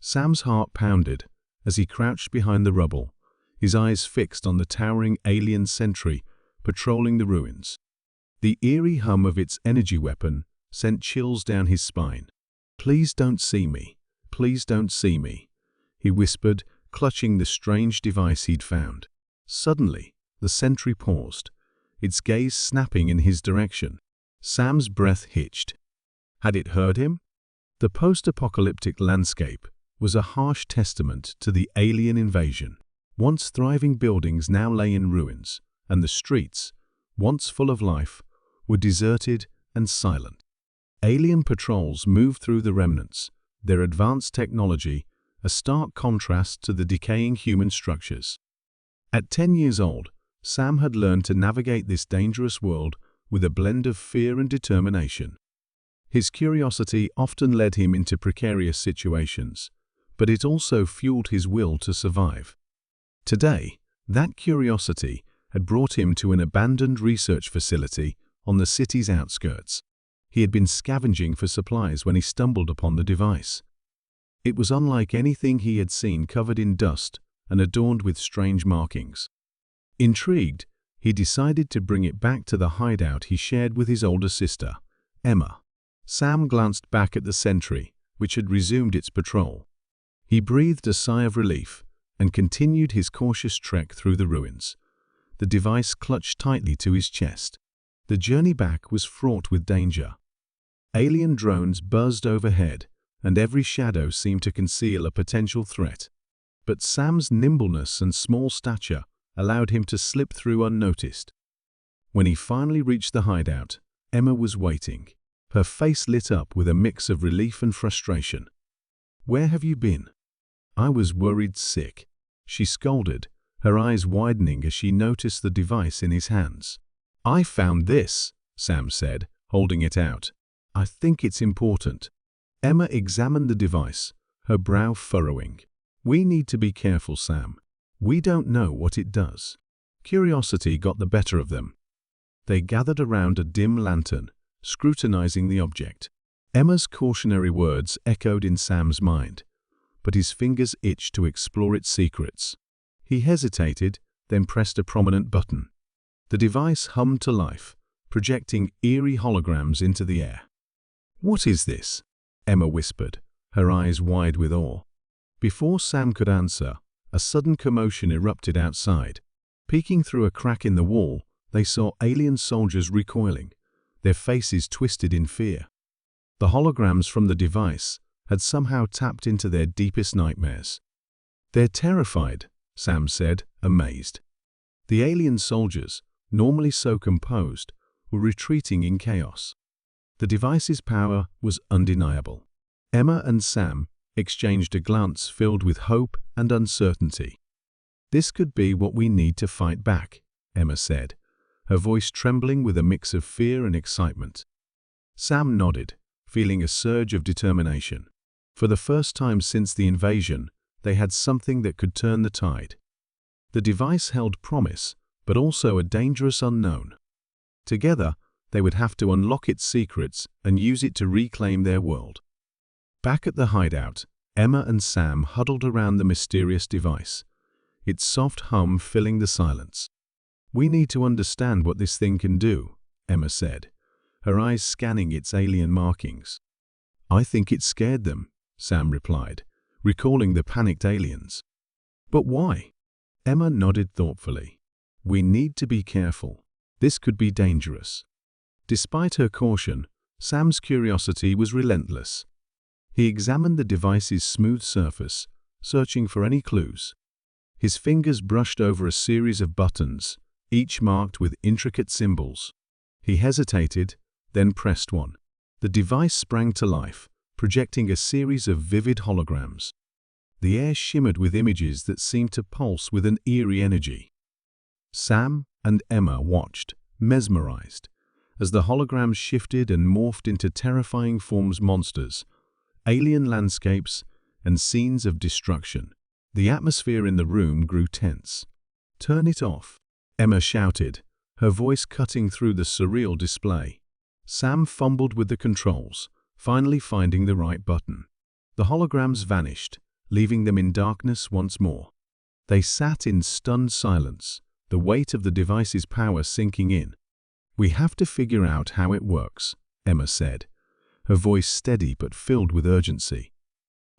Sam's heart pounded as he crouched behind the rubble, his eyes fixed on the towering alien sentry patrolling the ruins. The eerie hum of its energy weapon sent chills down his spine. "Please don't see me. Please don't see me," he whispered, clutching the strange device he'd found. Suddenly, the sentry paused, its gaze snapping in his direction. Sam's breath hitched. Had it heard him? The post-apocalyptic landscape was a harsh testament to the alien invasion. Once thriving buildings now lay in ruins, and the streets, once full of life, were deserted and silent. Alien patrols moved through the remnants, their advanced technology a stark contrast to the decaying human structures. At 10 years old, Sam had learned to navigate this dangerous world with a blend of fear and determination. His curiosity often led him into precarious situations, but it also fueled his will to survive. Today, that curiosity had brought him to an abandoned research facility on the city's outskirts. He had been scavenging for supplies when he stumbled upon the device. It was unlike anything he had seen, covered in dust and adorned with strange markings. Intrigued, he decided to bring it back to the hideout he shared with his older sister, Emma. Sam glanced back at the sentry, which had resumed its patrol. He breathed a sigh of relief and continued his cautious trek through the ruins, the device clutched tightly to his chest. The journey back was fraught with danger. Alien drones buzzed overhead, and every shadow seemed to conceal a potential threat. But Sam's nimbleness and small stature allowed him to slip through unnoticed. When he finally reached the hideout, Emma was waiting, her face lit up with a mix of relief and frustration. "Where have you been?" "I was worried sick," she scolded, her eyes widening as she noticed the device in his hands. "I found this," Sam said, holding it out. "I think it's important." Emma examined the device, her brow furrowing. "We need to be careful, Sam. We don't know what it does." Curiosity got the better of them. They gathered around a dim lantern, scrutinizing the object. Emma's cautionary words echoed in Sam's mind, but his fingers itched to explore its secrets. He hesitated, then pressed a prominent button. The device hummed to life, projecting eerie holograms into the air. "What is this?" Emma whispered, her eyes wide with awe. Before Sam could answer, a sudden commotion erupted outside. Peeking through a crack in the wall, they saw alien soldiers recoiling, their faces twisted in fear. The holograms from the device had somehow tapped into their deepest nightmares. "They're terrified," Sam said, amazed. The alien soldiers, normally so composed, were retreating in chaos. The device's power was undeniable. Emma and Sam exchanged a glance filled with hope and uncertainty. "This could be what we need to fight back," Emma said, her voice trembling with a mix of fear and excitement. Sam nodded, feeling a surge of determination. For the first time since the invasion, they had something that could turn the tide. The device held promise, but also a dangerous unknown. Together, they would have to unlock its secrets and use it to reclaim their world. Back at the hideout, Emma and Sam huddled around the mysterious device, its soft hum filling the silence. "We need to understand what this thing can do," Emma said, her eyes scanning its alien markings. "I think it scared them," Sam replied, recalling the panicked aliens. "But why?" Emma nodded thoughtfully. "We need to be careful. This could be dangerous." Despite her caution, Sam's curiosity was relentless. He examined the device's smooth surface, searching for any clues. His fingers brushed over a series of buttons, each marked with intricate symbols. He hesitated, then pressed one. The device sprang to life, projecting a series of vivid holograms. The air shimmered with images that seemed to pulse with an eerie energy. Sam and Emma watched, mesmerized, as the holograms shifted and morphed into terrifying forms, monsters, alien landscapes, and scenes of destruction. The atmosphere in the room grew tense. "Turn it off," Emma shouted, her voice cutting through the surreal display. Sam fumbled with the controls, finally finding the right button. The holograms vanished, leaving them in darkness once more. They sat in stunned silence, the weight of the device's power sinking in. "We have to figure out how it works," Emma said, her voice steady but filled with urgency.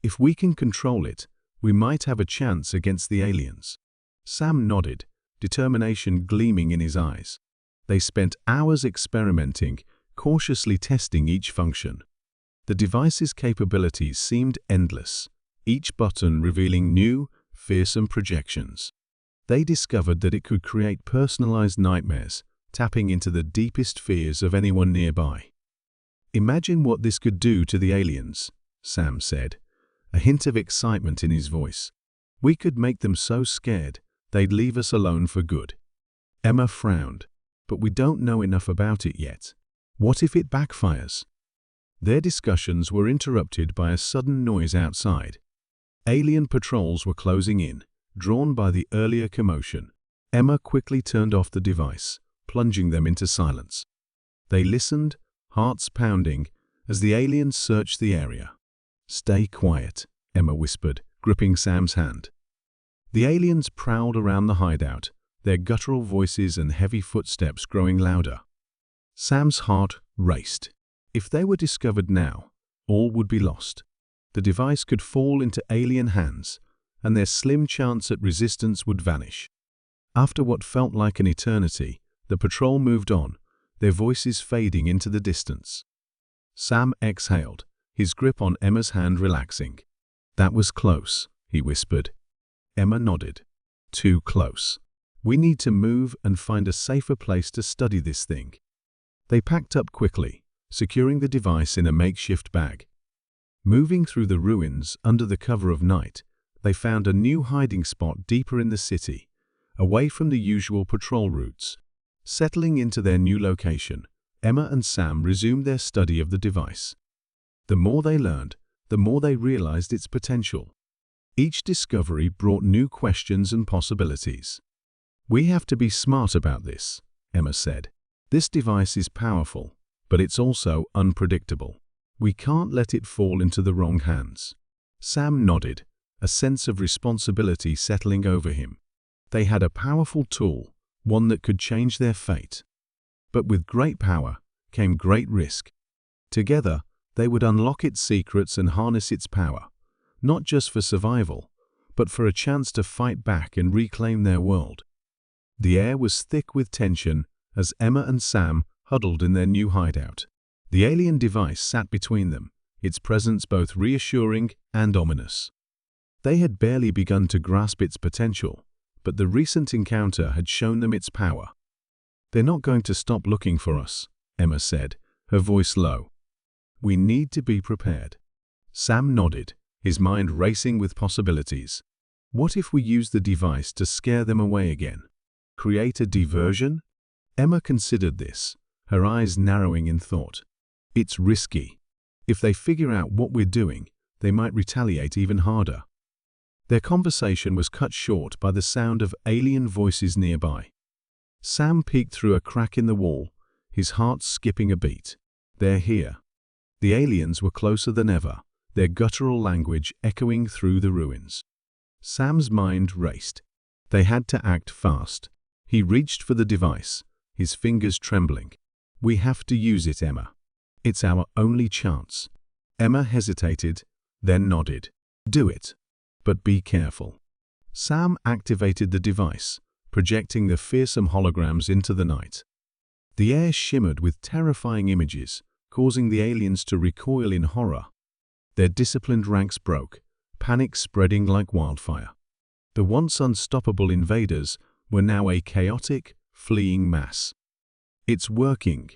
"If we can control it, we might have a chance against the aliens." Sam nodded, determination gleaming in his eyes. They spent hours experimenting, cautiously testing each function. The device's capabilities seemed endless, each button revealing new, fearsome projections. They discovered that it could create personalized nightmares, tapping into the deepest fears of anyone nearby. "Imagine what this could do to the aliens," Sam said, a hint of excitement in his voice. "We could make them so scared, they'd leave us alone for good." Emma frowned. "But we don't know enough about it yet. What if it backfires?" Their discussions were interrupted by a sudden noise outside. Alien patrols were closing in, drawn by the earlier commotion. Emma quickly turned off the device, plunging them into silence. They listened, hearts pounding, as the aliens searched the area. "Stay quiet," Emma whispered, gripping Sam's hand. The aliens prowled around the hideout, their guttural voices and heavy footsteps growing louder. Sam's heart raced. If they were discovered now, all would be lost. The device could fall into alien hands, and their slim chance at resistance would vanish. After what felt like an eternity, the patrol moved on, their voices fading into the distance. Sam exhaled, his grip on Emma's hand relaxing. "That was close," he whispered. Emma nodded. "Too close. We need to move and find a safer place to study this thing." They packed up quickly, securing the device in a makeshift bag. Moving through the ruins under the cover of night, they found a new hiding spot deeper in the city, away from the usual patrol routes. Settling into their new location, Emma and Sam resumed their study of the device. The more they learned, the more they realized its potential. Each discovery brought new questions and possibilities. "We have to be smart about this," Emma said. "This device is powerful, but it's also unpredictable. We can't let it fall into the wrong hands." Sam nodded, a sense of responsibility settling over him. They had a powerful tool, one that could change their fate. But with great power came great risk. Together, they would unlock its secrets and harness its power, not just for survival, but for a chance to fight back and reclaim their world. The air was thick with tension as Emma and Sam huddled in their new hideout. The alien device sat between them, its presence both reassuring and ominous. They had barely begun to grasp its potential, but the recent encounter had shown them its power. "They're not going to stop looking for us," Emma said, her voice low. "We need to be prepared." Sam nodded, his mind racing with possibilities. "What if we use the device to scare them away again? Create a diversion?" Emma considered this, her eyes narrowing in thought. "It's risky. If they figure out what we're doing, they might retaliate even harder." Their conversation was cut short by the sound of alien voices nearby. Sam peeked through a crack in the wall, his heart skipping a beat. "They're here." The aliens were closer than ever, their guttural language echoing through the ruins. Sam's mind raced. They had to act fast. He reached for the device, his fingers trembling. "We have to use it, Emma. It's our only chance." Emma hesitated, then nodded. "Do it. But be careful." Sam activated the device, projecting the fearsome holograms into the night. The air shimmered with terrifying images, causing the aliens to recoil in horror. Their disciplined ranks broke, panic spreading like wildfire. The once unstoppable invaders were now a chaotic, fleeing mass. "It's working,"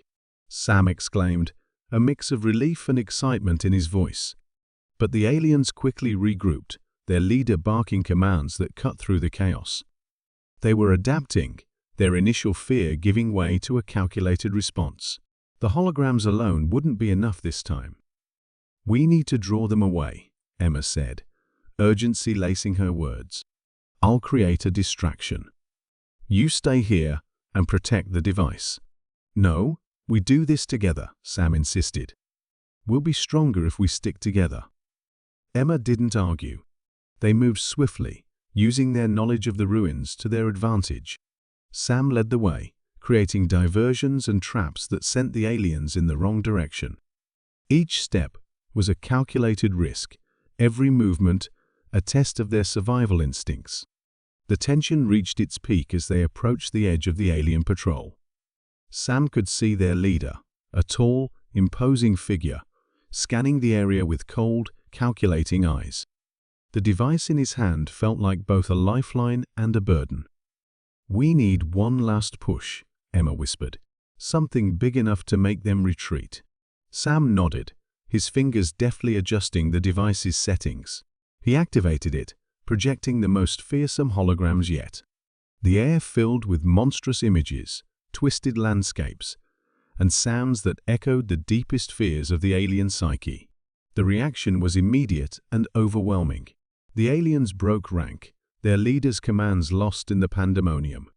Sam exclaimed, a mix of relief and excitement in his voice. But the aliens quickly regrouped, their leader barking commands that cut through the chaos. They were adapting, their initial fear giving way to a calculated response. The holograms alone wouldn't be enough this time. "We need to draw them away," Emma said, urgency lacing her words. "I'll create a distraction. You stay here and protect the device." "No, we do this together," Sam insisted. "We'll be stronger if we stick together." Emma didn't argue. They moved swiftly, using their knowledge of the ruins to their advantage. Sam led the way, creating diversions and traps that sent the aliens in the wrong direction. Each step was a calculated risk, every movement a test of their survival instincts. The tension reached its peak as they approached the edge of the alien patrol. Sam could see their leader, a tall, imposing figure, scanning the area with cold, calculating eyes. The device in his hand felt like both a lifeline and a burden. "We need one last push," Emma whispered. "Something big enough to make them retreat." Sam nodded, his fingers deftly adjusting the device's settings. He activated it, projecting the most fearsome holograms yet. The air filled with monstrous images, twisted landscapes, and sounds that echoed the deepest fears of the alien psyche. The reaction was immediate and overwhelming. The aliens broke rank, their leaders' commands lost in the pandemonium.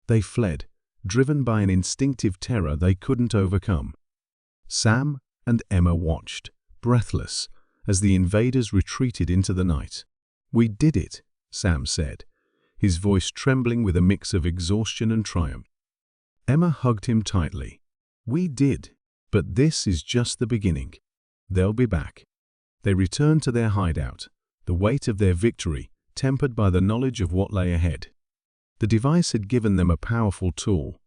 They fled, driven by an instinctive terror they couldn't overcome. Sam and Emma watched, breathless, as the invaders retreated into the night. "We did it," Sam said, his voice trembling with a mix of exhaustion and triumph. Emma hugged him tightly. "We did, but this is just the beginning. They'll be back." They returned to their hideout, the weight of their victory tempered by the knowledge of what lay ahead. The device had given them a powerful tool,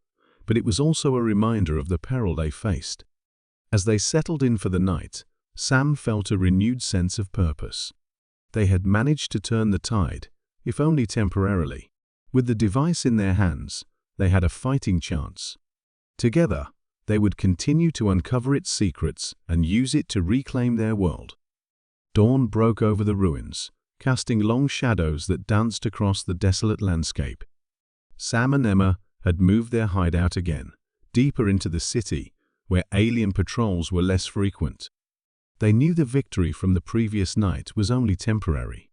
but it was also a reminder of the peril they faced. As they settled in for the night, Sam felt a renewed sense of purpose. They had managed to turn the tide, if only temporarily. With the device in their hands, they had a fighting chance. Together, they would continue to uncover its secrets and use it to reclaim their world. Dawn broke over the ruins, casting long shadows that danced across the desolate landscape. Sam and Emma had moved their hideout again, deeper into the city, where alien patrols were less frequent. They knew the victory from the previous night was only temporary.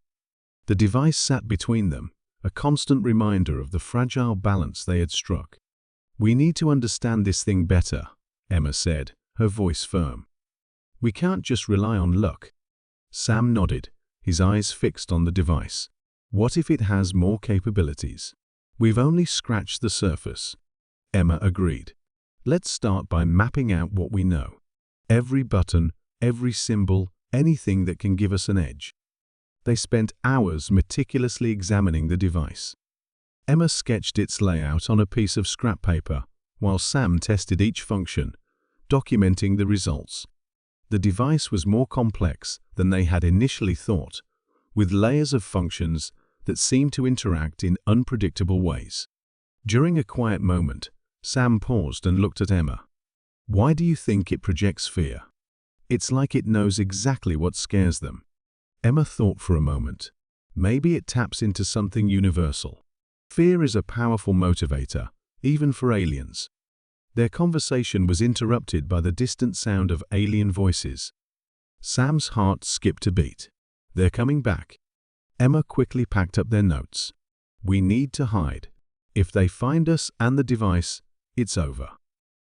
The device sat between them, a constant reminder of the fragile balance they had struck. "We need to understand this thing better," Emma said, her voice firm. "We can't just rely on luck." Sam nodded, his eyes fixed on the device. "What if it has more capabilities?" "We've only scratched the surface," Emma agreed. "Let's start by mapping out what we know. Every button, every symbol, anything that can give us an edge." They spent hours meticulously examining the device. Emma sketched its layout on a piece of scrap paper, while Sam tested each function, documenting the results. The device was more complex than they had initially thought, with layers of functions that seemed to interact in unpredictable ways. During a quiet moment, Sam paused and looked at Emma. "Why do you think it projects fear?" "It's like it knows exactly what scares them." Emma thought for a moment. Maybe it taps into something universal. Fear is a powerful motivator, even for aliens. Their conversation was interrupted by the distant sound of alien voices. Sam's heart skipped a beat. "They're coming back." Emma quickly packed up their notes. "We need to hide. If they find us and the device, it's over."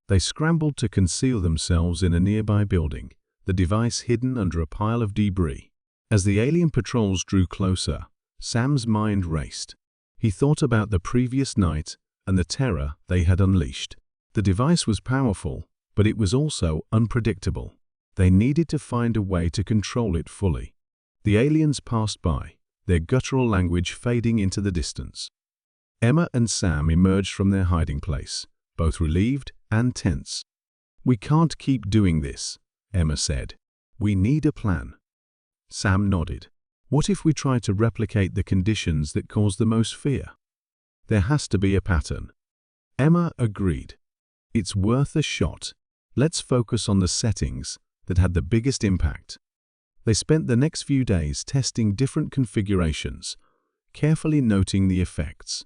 They scrambled to conceal themselves in a nearby building, the device hidden under a pile of debris. As the alien patrols drew closer, Sam's mind raced. He thought about the previous night and the terror they had unleashed. The device was powerful, but it was also unpredictable. They needed to find a way to control it fully. The aliens passed by, their guttural language fading into the distance. Emma and Sam emerged from their hiding place, both relieved and tense. "We can't keep doing this," Emma said. "We need a plan." Sam nodded. "What if we try to replicate the conditions that cause the most fear?" "There has to be a pattern." Emma agreed. "It's worth a shot. Let's focus on the settings that had the biggest impact." They spent the next few days testing different configurations, carefully noting the effects.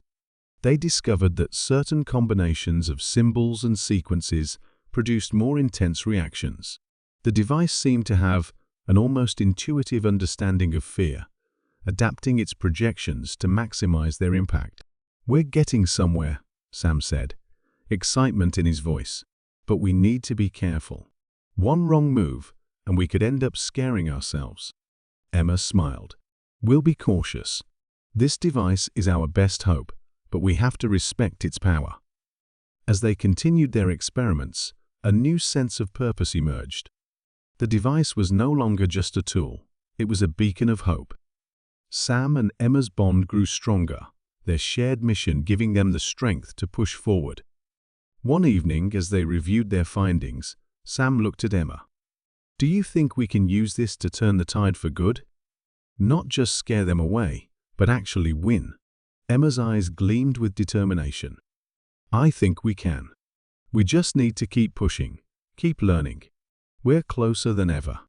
They discovered that certain combinations of symbols and sequences produced more intense reactions. The device seemed to have an almost intuitive understanding of fear, adapting its projections to maximize their impact. "We're getting somewhere," Sam said, excitement in his voice. "But we need to be careful. One wrong move, and we could end up scaring ourselves." Emma smiled. We'll be cautious. This device is our best hope, but we have to respect its power." As they continued their experiments, a new sense of purpose emerged. The device was no longer just a tool, it was a beacon of hope. Sam and Emma's bond grew stronger, their shared mission giving them the strength to push forward. One evening, as they reviewed their findings, Sam looked at Emma. "Do you think we can use this to turn the tide for good? Not just scare them away, but actually win." Emma's eyes gleamed with determination. "I think we can. We just need to keep pushing, keep learning. We're closer than ever."